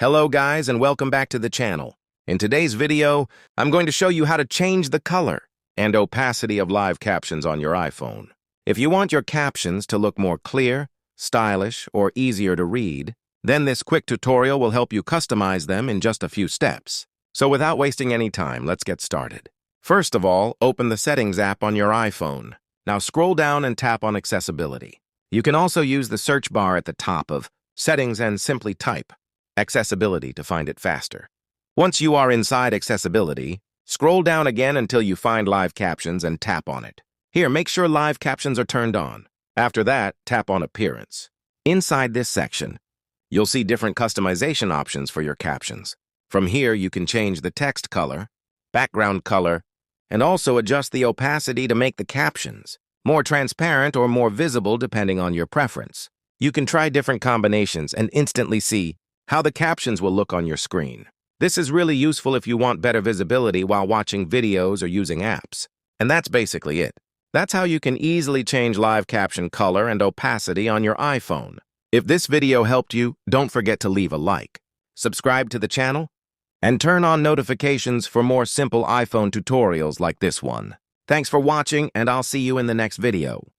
Hello guys and welcome back to the channel. In today's video, I'm going to show you how to change the color and opacity of live captions on your iPhone. If you want your captions to look more clear, stylish, or easier to read, then this quick tutorial will help you customize them in just a few steps. So without wasting any time, let's get started. First of all, open the Settings app on your iPhone. Now scroll down and tap on Accessibility. You can also use the search bar at the top of Settings and simply type Accessibility to find it faster. Once you are inside Accessibility, scroll down again until you find Live Captions and tap on it. Here, make sure Live Captions are turned on. After that, tap on Appearance. Inside this section, you'll see different customization options for your captions. From here, you can change the text color, background color, and also adjust the opacity to make the captions more transparent or more visible depending on your preference. You can try different combinations and instantly see how the captions will look on your screen. This is really useful if you want better visibility while watching videos or using apps. And that's basically it. That's how you can easily change live caption color and opacity on your iPhone. If this video helped you, don't forget to leave a like, subscribe to the channel, and turn on notifications for more simple iPhone tutorials like this one. Thanks for watching, and I'll see you in the next video.